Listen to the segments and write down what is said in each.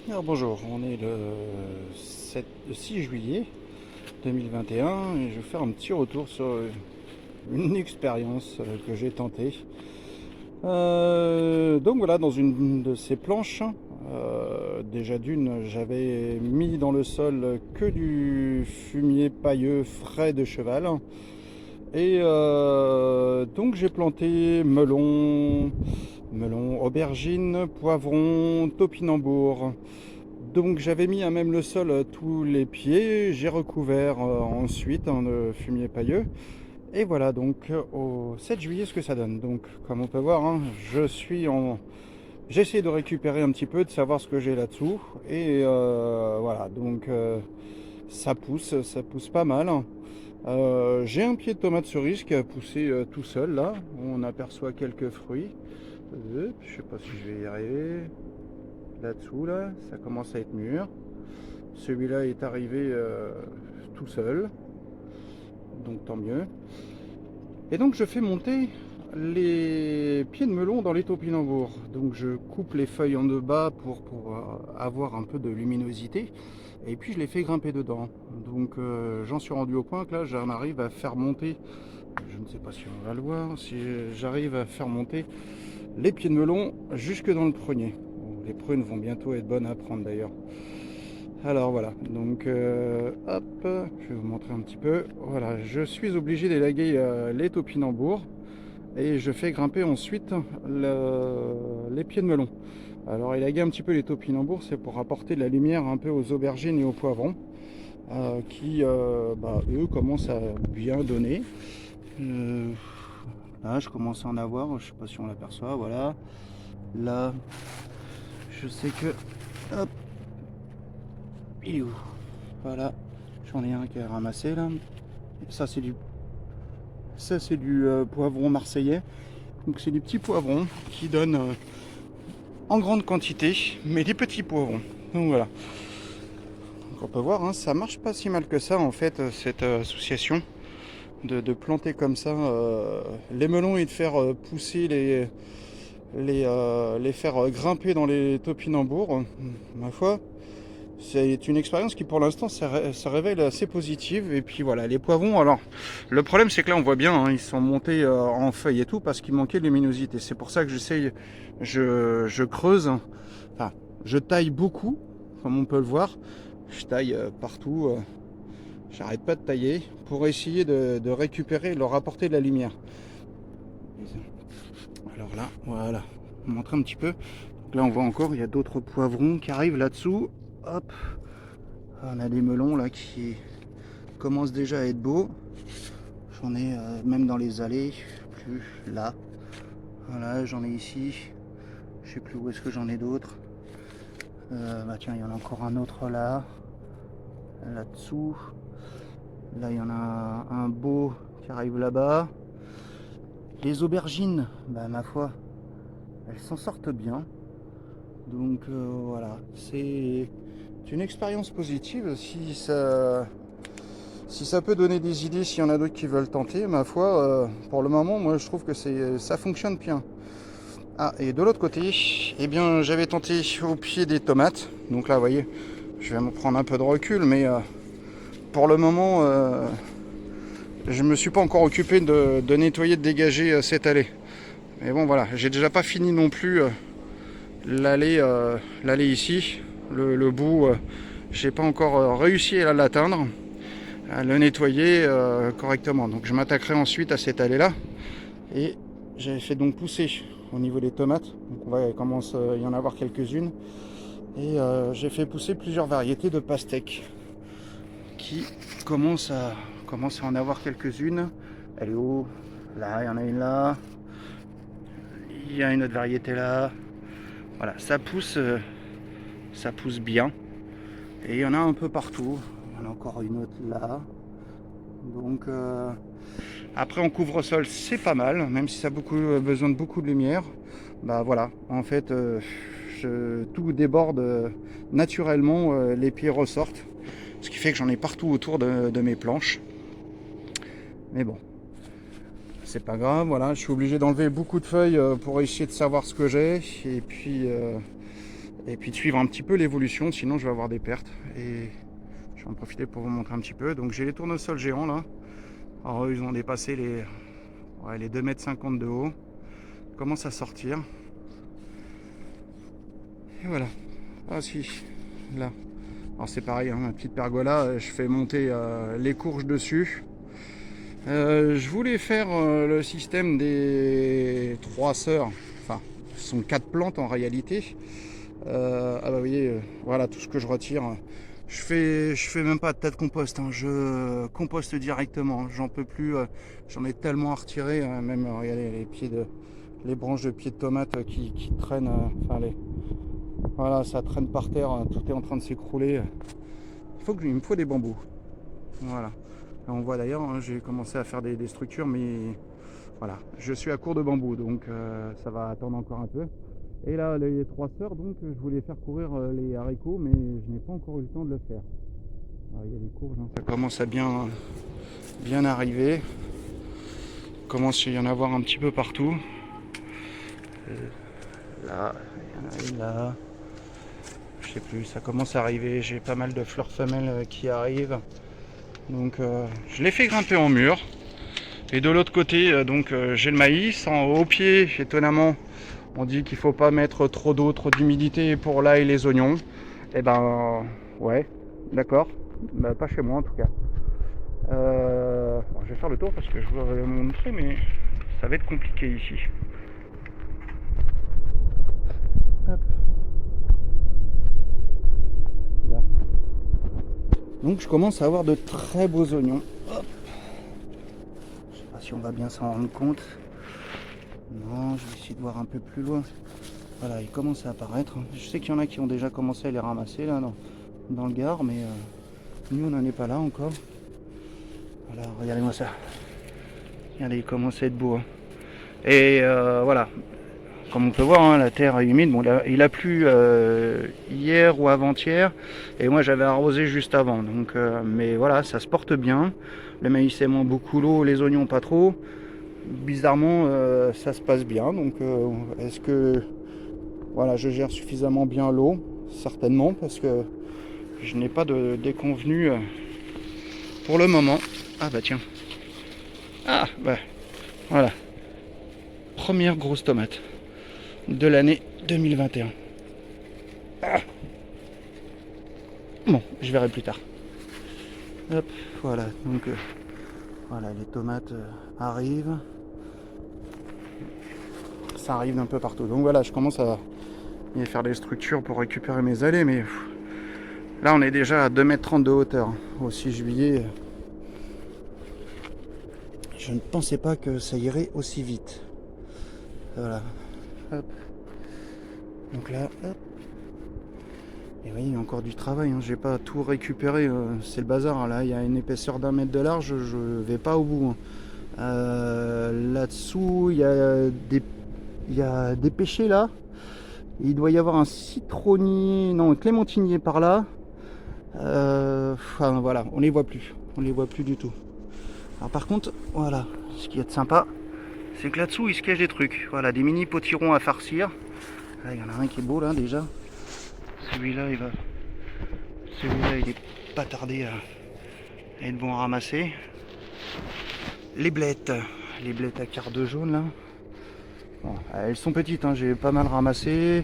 Alors bonjour, on est le 6 juillet 2021 et je vais faire un petit retour sur une expérience que j'ai tentée. Donc voilà, dans une de ces planches, déjà d'une, j'avais mis dans le sol que du fumier pailleux frais de cheval. Et donc j'ai planté melon, aubergine, poivron, topinambour. Donc j'avais mis à même le sol tous les pieds, j'ai recouvert ensuite en fumier pailleux. Et voilà donc au 7 juillet ce que ça donne. Donc comme on peut voir, hein, j'essaie de récupérer un petit peu, de savoir ce que j'ai là-dessous. Et voilà, donc ça pousse pas mal. J'ai un pied de tomate cerise qui a poussé tout seul là. On aperçoit quelques fruits. Je sais pas si je vais y arriver. Là-dessous là, ça commence à être mûr. Celui-là est arrivé tout seul, donc tant mieux. Et donc je fais monter les pieds de melon dans les topinambours. Donc je coupe les feuilles en deux bas pour avoir un peu de luminosité. Et puis je les fais grimper dedans. Donc j'en suis rendu au point que là j'en arrive à faire monter, je ne sais pas si on va le voir, si j'arrive à faire monter les pieds de melon jusque dans le prunier. Les prunes vont bientôt être bonnes à prendre d'ailleurs. Alors voilà, donc hop, je vais vous montrer un petit peu. Voilà, je suis obligé d'élaguer les topinambours et je fais grimper ensuite les pieds de melon. Alors élaguer un petit peu les topinambours, c'est pour apporter de la lumière un peu aux aubergines et aux poivrons qui, eux, commencent à bien donner. Là, je commence à en avoir, je sais pas si on l'aperçoit, voilà. Là, je sais que, hop, il est où? Voilà, j'en ai un qui est ramassé là. Ça c'est du poivron marseillais. Donc c'est du petit poivron qui donne en grande quantité, mais des petits poivrons. Donc voilà. Donc on peut voir, hein, ça marche pas si mal que ça en fait, cette association de planter comme ça les melons et de faire pousser les faire grimper dans les topinambours. Ma foi, c'est une expérience qui pour l'instant ça révèle assez positive. Et puis voilà, les poivrons, alors le problème c'est que là on voit bien, hein, ils sont montés en feuilles et tout parce qu'il manquait de luminosité. C'est pour ça que je creuse, enfin je taille beaucoup, comme on peut le voir. Je taille partout, j'arrête pas de tailler pour essayer de récupérer, leur apporter de la lumière. Alors là, voilà, on montre un petit peu. Donc là on voit encore, il y a d'autres poivrons qui arrivent là-dessous. Hop, on a des melons là qui commencent déjà à être beaux. J'en ai même dans les allées, plus là. Voilà, j'en ai ici. Je sais plus où est-ce que j'en ai d'autres. Tiens, il y en a encore un autre là. Là-dessous. Là, il y en a un beau qui arrive là-bas. Les aubergines, ma foi, elles s'en sortent bien. Donc voilà, c'est une expérience positive. Si ça peut donner des idées, s'il y en a d'autres qui veulent tenter, ma foi, pour le moment, moi je trouve que ça fonctionne bien. Ah, et de l'autre côté, eh bien, j'avais tenté au pied des tomates. Donc là, vous voyez, je vais me prendre un peu de recul, mais pour le moment, je me suis pas encore occupé de nettoyer, de dégager cette allée. Mais bon, voilà, j'ai déjà pas fini non plus l'allée ici, le bout, j'ai pas encore réussi à l'atteindre, à le nettoyer correctement. Donc je m'attaquerai ensuite à cette allée là et j'ai fait donc pousser au niveau des tomates. Donc il commence à y en avoir quelques-unes et j'ai fait pousser plusieurs variétés de pastèques qui commencent à en avoir quelques-unes. Elle est où? Là, il y en a une là. Il y a une autre variété là. Voilà, ça pousse bien. Et il y en a un peu partout. Il y en a encore une autre là. Donc après en couvre-sol c'est pas mal, même si ça a besoin de beaucoup de lumière. Voilà, en fait tout déborde naturellement, les pieds ressortent. Ce qui fait que j'en ai partout autour de mes planches. Mais bon, c'est pas grave, voilà, je suis obligé d'enlever beaucoup de feuilles pour essayer de savoir ce que j'ai. Et puis Et puis de suivre un petit peu l'évolution, sinon je vais avoir des pertes. Et je vais en profiter pour vous montrer un petit peu. Donc j'ai les tournesols géants là. Alors ils ont dépassé les 2,50 m de haut. Ils commencent à sortir. Et voilà. Ah si, là. Alors c'est pareil, hein, ma petite pergola, je fais monter les courges dessus. Je voulais faire le système des 3 sœurs. Enfin, ce sont 4 plantes en réalité. Ah bah vous voyez, voilà tout ce que je retire. Je fais même pas de tas de compost, hein. Je composte directement. J'en peux plus, j'en ai tellement à retirer. Même regardez les branches de pieds de tomates qui traînent. Enfin voilà, ça traîne par terre. Tout est en train de s'écrouler. Il me faut des bambous. Voilà. Là, on voit d'ailleurs, hein, j'ai commencé à faire des structures, mais voilà, je suis à court de bambou, donc ça va attendre encore un peu. Et là, les 3 sœurs, donc je voulais faire courir les haricots, mais je n'ai pas encore eu le temps de le faire. Alors, il y a les courges, hein. Ça commence à bien arriver. Il commence à y en avoir un petit peu partout. Là, il y en a une là. Je sais plus, ça commence à arriver. J'ai pas mal de fleurs femelles qui arrivent. Donc je l'ai fait grimper en mur. Et de l'autre côté, j'ai le maïs. Au pied, étonnamment, on dit qu'il ne faut pas mettre trop d'eau, trop d'humidité pour l'ail et les oignons. Et ben ouais, d'accord. Bah, pas chez moi en tout cas. Bon, je vais faire le tour parce que je voudrais vous montrer, mais ça va être compliqué ici. Hop. Là. Donc je commence à avoir de très beaux oignons. Hop. Je sais pas si on va bien s'en rendre compte. Non, je vais essayer de voir un peu plus loin. Voilà, ils commencent à apparaître. Je sais qu'il y en a qui ont déjà commencé à les ramasser là dans le Gard, mais nous on n'en est pas là encore. Voilà, regardez-moi ça. Regardez, il commence à être beau. Hein. Et voilà, comme on peut voir, hein, la terre est humide. Bon, il a plu hier ou avant-hier, et moi j'avais arrosé juste avant. Donc, mais voilà, ça se porte bien. Le maïs aimant beaucoup l'eau, les oignons pas trop. Bizarrement, ça se passe bien. Donc, est-ce que voilà, je gère suffisamment bien l'eau? Certainement, parce que je n'ai pas de déconvenue pour le moment. Ah bah tiens. Ah bah voilà. Première grosse tomate de l'année 2021. Ah. Bon, je verrai plus tard. Hop, voilà. Donc voilà, les tomates arrivent. Ça arrive d'un peu partout. Donc voilà, je commence à faire des structures pour récupérer mes allées, mais là on est déjà à 2,30 m de hauteur. Au 6 juillet, je ne pensais pas que ça irait aussi vite. Voilà. Hop. Donc là, hop. Et oui, il y a encore du travail, hein. J'ai pas tout récupéré, c'est le bazar. Là, il y a une épaisseur d'1 mètre de large, je vais pas au bout. Hein. Là-dessous, il y a des pêchers là. Il doit y avoir un citronnier, non, un clémentinier par là. Enfin, voilà, on les voit plus. On les voit plus du tout. Alors par contre, voilà, ce qu'il y a de sympa, c'est que là-dessous, il se cache des trucs. Voilà, des mini potirons à farcir. Là, il y en a un qui est beau là déjà. Celui-là, il est pas tardé à être bon à ramasser. Les blettes à quart de jaune là. Bon, elles sont petites, hein, j'ai pas mal ramassé.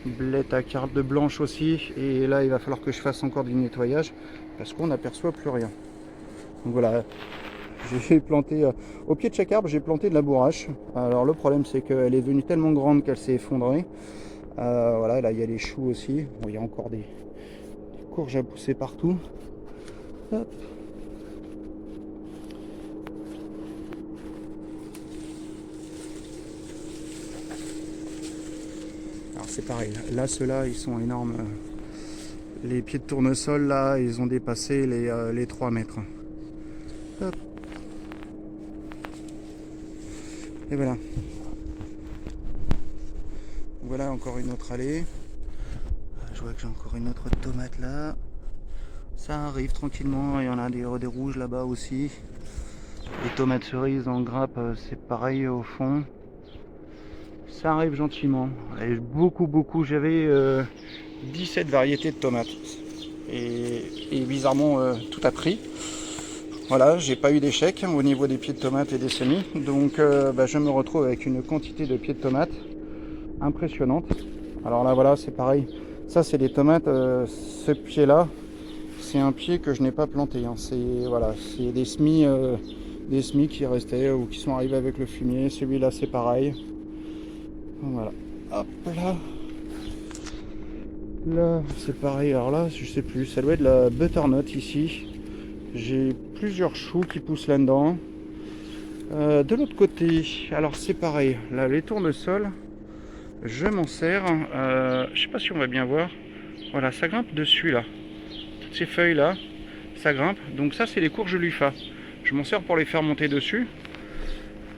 Blettes à quart de blanche aussi. Et là, il va falloir que je fasse encore du nettoyage parce qu'on n'aperçoit plus rien. Donc voilà, j'ai planté au pied de chaque arbre, j'ai planté de la bourrache. Alors le problème, c'est qu'elle est devenue tellement grande qu'elle s'est effondrée. Voilà, là il y a les choux aussi. Bon, il y a encore des courges à pousser partout. Hop. Alors c'est pareil, là ceux-là ils sont énormes. Les pieds de tournesol là, ils ont dépassé les 3 mètres. Hop. Et voilà. Voilà encore une autre allée. Je vois que j'ai encore une autre tomate là. Ça arrive tranquillement. Il y en a des rouges là-bas aussi. Les tomates cerises en grappe, c'est pareil au fond. Ça arrive gentiment. Et beaucoup. J'avais 17 variétés de tomates. Et bizarrement, tout a pris. Voilà, j'ai pas eu d'échec au niveau des pieds de tomates et des semis. Donc je me retrouve avec une quantité de pieds de tomates impressionnante. Alors là, voilà, c'est pareil. Ça, c'est des tomates. Ce pied-là, c'est un pied que je n'ai pas planté. Hein. C'est voilà, c'est des semis qui restaient ou qui sont arrivés avec le fumier. Celui-là, c'est pareil. Voilà. Hop là. Là, c'est pareil. Alors là, je sais plus. Ça doit être la butternut ici. J'ai plusieurs choux qui poussent là-dedans. De l'autre côté, alors c'est pareil. Là, les tournesols, je m'en sers. Je sais pas si on va bien voir. Voilà, ça grimpe dessus là. Toutes ces feuilles là, ça grimpe. Donc ça, c'est les courges Lufa. Je m'en sers pour les faire monter dessus.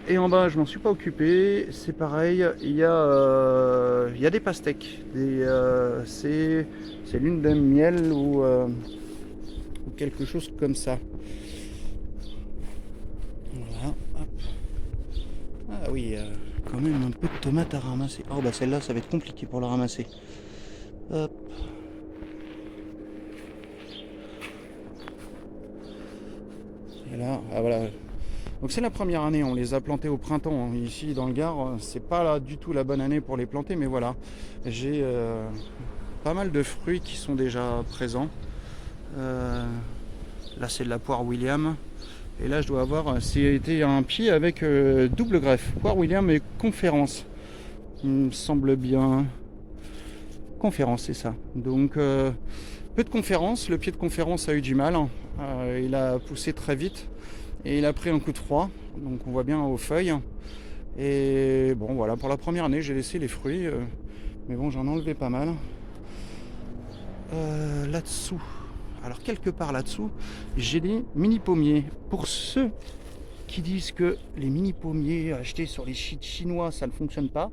Et en bas, je m'en suis pas occupé. C'est pareil. Il y a des pastèques. C'est l'une des miel ou quelque chose comme ça. Voilà, hop. Ah oui, quand même un peu de tomates à ramasser. Oh bah celle-là, ça va être compliqué pour la ramasser. Hop. Et là, ah voilà. Donc c'est la première année, on les a plantés au printemps. Ici dans le Gard, c'est pas là du tout la bonne année pour les planter, mais voilà. J'ai pas mal de fruits qui sont déjà présents. Là c'est de la poire William. Et là je dois avoir, c'était un pied avec double greffe. Poire William et conférence. Il me semble bien. Conférence, c'est ça. Donc peu de conférence. Le pied de conférence a eu du mal. Il a poussé très vite. Et il a pris un coup de froid. Donc on voit bien aux feuilles. Et bon voilà, pour la première année j'ai laissé les fruits. Mais bon, j'en ai enlevé pas mal. Là-dessous. Alors quelque part là-dessous, j'ai des mini pommiers. Pour ceux qui disent que les mini pommiers achetés sur les sites chinois, ça ne fonctionne pas,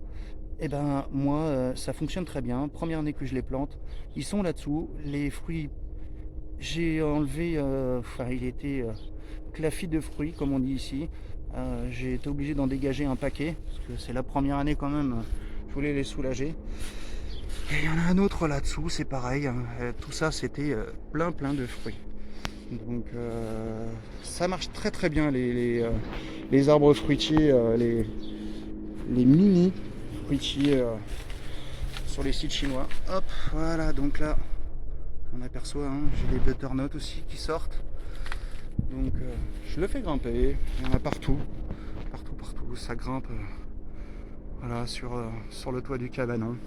et ben moi, ça fonctionne très bien. Première année que je les plante, ils sont là-dessous. Les fruits, j'ai enlevé, il était clafit de fruits, comme on dit ici. J'ai été obligé d'en dégager un paquet, parce que c'est la première année quand même, je voulais les soulager. Et il y en a un autre là-dessous, c'est pareil. Tout ça, c'était plein de fruits. Donc ça marche très très bien les arbres fruitiers, les mini fruitiers sur les sites chinois. Hop, voilà, donc là on aperçoit, j'ai des butternuts aussi qui sortent. Donc je le fais grimper, il y en a partout, ça grimpe voilà, sur le toit du cabanon.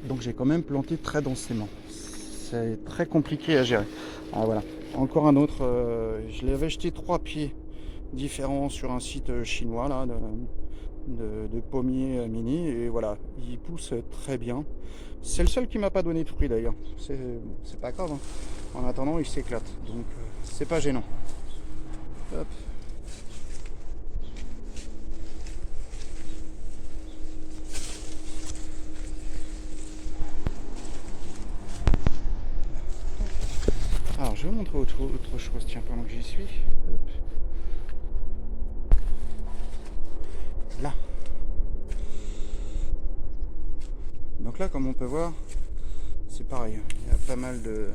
Donc j'ai quand même planté très densément. C'est très compliqué à gérer. Ah voilà, encore un autre. Je l'avais acheté 3 pieds différents sur un site chinois là, de pommiers mini. Et voilà, il pousse très bien. C'est le seul qui m'a pas donné de fruits d'ailleurs. C'est pas grave. En attendant, il s'éclate. Donc c'est pas gênant. Hop. Alors je vais vous montrer autre chose, tiens, pendant que j'y suis. Hop. Là. Donc là, comme on peut voir, c'est pareil. Il y a pas mal de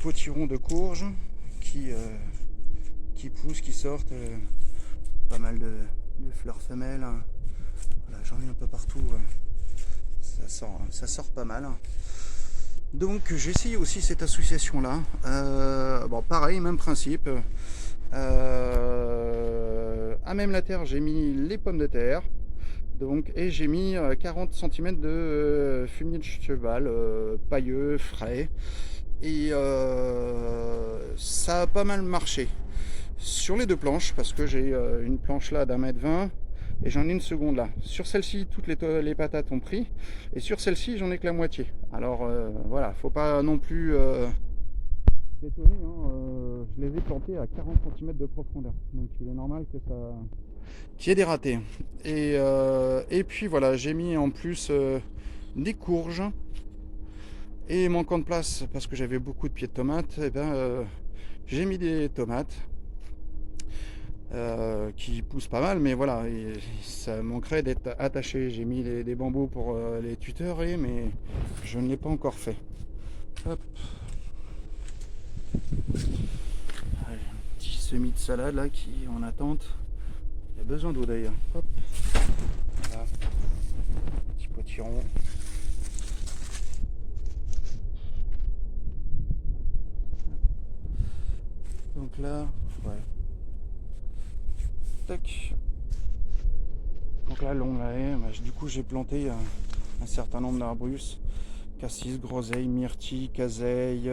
potirons de courges qui poussent, qui sortent. Pas mal de fleurs femelles. Voilà, j'en ai un peu partout. Ça sort pas mal. Donc j'ai essayé aussi cette association là. Bon, pareil, même principe. À même la terre, j'ai mis les pommes de terre. Donc, et j'ai mis 40 cm de fumier de cheval, pailleux, frais. Et ça a pas mal marché. Sur les deux planches, parce que j'ai une planche là d'1,20 m et j'en ai une seconde là. Sur celle-ci, toutes les patates ont pris. Et sur celle-ci, j'en ai que la moitié. Alors voilà, faut pas non plus s'étonner. Je les ai plantées à 40 cm de profondeur. Donc il est normal que ça qu'il y ait des ratés. Et puis voilà, j'ai mis en plus des courges. Et manquant de place, parce que j'avais beaucoup de pieds de tomates, et ben, j'ai mis des tomates qui poussent pas mal, mais voilà, et ça manquerait d'être attaché. J'ai mis des bambous pour les tutorer, mais je ne l'ai pas encore fait. Hop. Ah, j'ai un petit semis de salade là qui est en attente. Il y a besoin d'eau d'ailleurs. Hop. Voilà. Petit potiron. Donc là, ouais. Tac. Donc là, long la haie, du coup j'ai planté un certain nombre d'arbustes. Cassis, groseille, myrtille, caseille,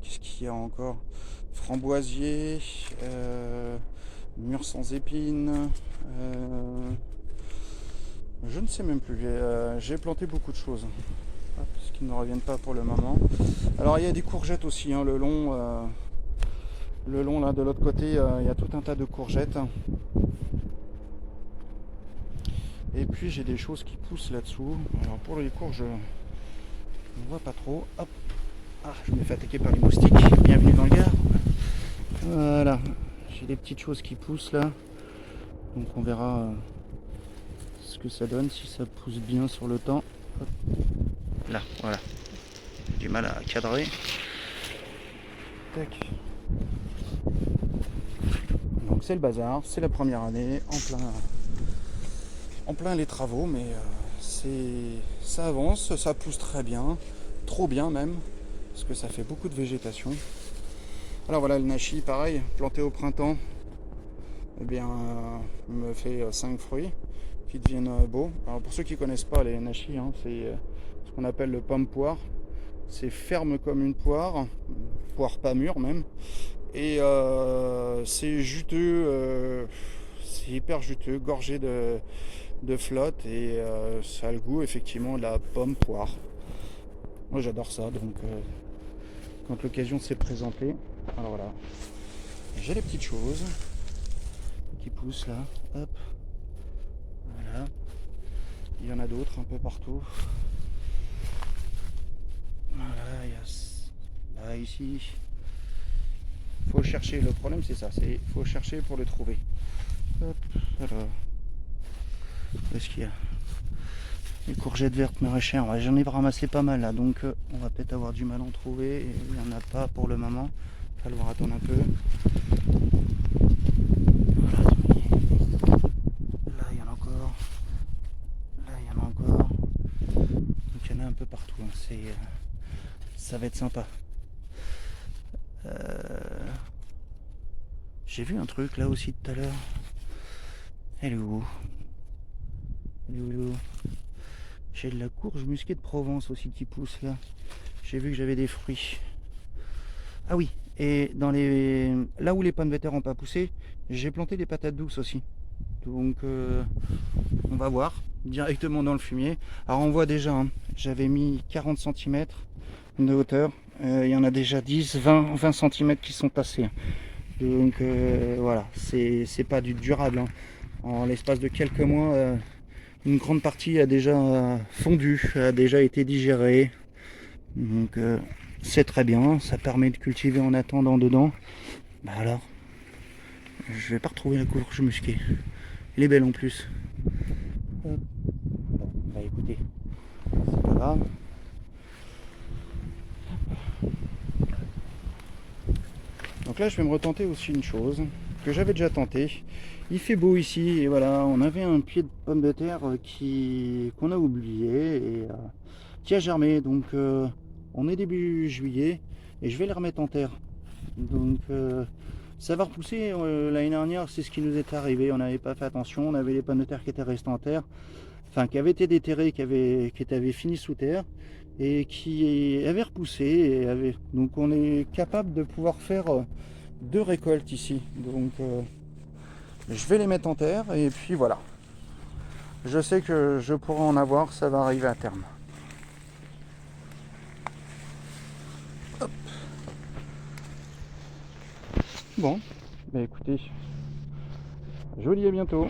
qu'est-ce qu'il y a encore? Framboisier, mûre sans épines, je ne sais même plus. J'ai planté beaucoup de choses, parce qu'ils ne me reviennent pas pour le moment. Alors il y a des courgettes aussi, hein, le long là de l'autre côté, il y a tout un tas de courgettes. Et puis j'ai des choses qui poussent là-dessous. Alors pour les courges, je ne vois pas trop. Hop. Ah, je me fais attaquer par les moustiques. Bienvenue dans le Gard. Voilà. J'ai des petites choses qui poussent là. Donc on verra ce que ça donne, si ça pousse bien sur le temps. Hop. Là, voilà. J'ai du mal à cadrer. Tac. Donc c'est le bazar, c'est la première année, en plein les travaux, mais ça avance, ça pousse très bien, trop bien même, parce que ça fait beaucoup de végétation. Alors voilà, le nashi, pareil, planté au printemps, eh bien, me fait 5 fruits qui deviennent beaux. Alors pour ceux qui ne connaissent pas les nashi, hein, c'est ce qu'on appelle le pomme poire. C'est ferme comme une poire pas mûre même, et c'est juteux, c'est hyper juteux, gorgé de flotte, et ça a le goût effectivement de la pomme poire. Moi j'adore ça, donc quand l'occasion s'est présentée, alors voilà, j'ai les petites choses qui poussent là, hop, voilà, il y en a d'autres un peu partout. Voilà, il y a là ici, faut chercher, le problème c'est ça, c'est faut chercher pour le trouver. Hop, alors, qu'est-ce qu'il y a? Les courgettes vertes maraîchères, ouais, j'en ai ramassé pas mal là, donc on va peut-être avoir du mal à en trouver, et il n'y en a pas pour le moment, il va falloir attendre un peu. Voilà, là il y en a encore, là il y en a encore, donc il y en a un peu partout, hein. Ça va être sympa. J'ai vu un truc là aussi tout à l'heure, elle est où? J'ai de la courge musquée de Provence aussi qui pousse là. J'ai vu que j'avais des fruits. Ah oui, et là où les pommes de terre n'ont pas poussé, j'ai planté des patates douces aussi. Donc on va voir directement dans le fumier. Alors on voit déjà, hein, j'avais mis 40 cm de hauteur. Il y en a déjà 10, 20 cm qui sont passés. Donc voilà, c'est pas du durable, hein. En l'espace de quelques mois, une grande partie a déjà fondu, a déjà été digérée. Donc c'est très bien, ça permet de cultiver en attendant dedans. Bah alors, je vais pas retrouver la courge musquée. Elle est belle en plus. Bon, bah écoutez, c'est pas grave. Donc là je vais me retenter aussi une chose que j'avais déjà tenté. Il fait beau ici et voilà, on avait un pied de pomme de terre qu'on a oublié et qui a germé. Donc on est début juillet et je vais les remettre en terre. Donc ça va repousser. L'année dernière c'est ce qui nous est arrivé, on n'avait pas fait attention, on avait les pommes de terre qui étaient restées en terre, enfin qui avaient été déterrées, qui avaient fini sous terre et qui avaient repoussé donc on est capable de pouvoir faire 2 récoltes ici. Donc je vais les mettre en terre et puis voilà, je sais que je pourrai en avoir, ça va arriver à terme. Hop. Bon, bah écoutez, je vous dis à bientôt.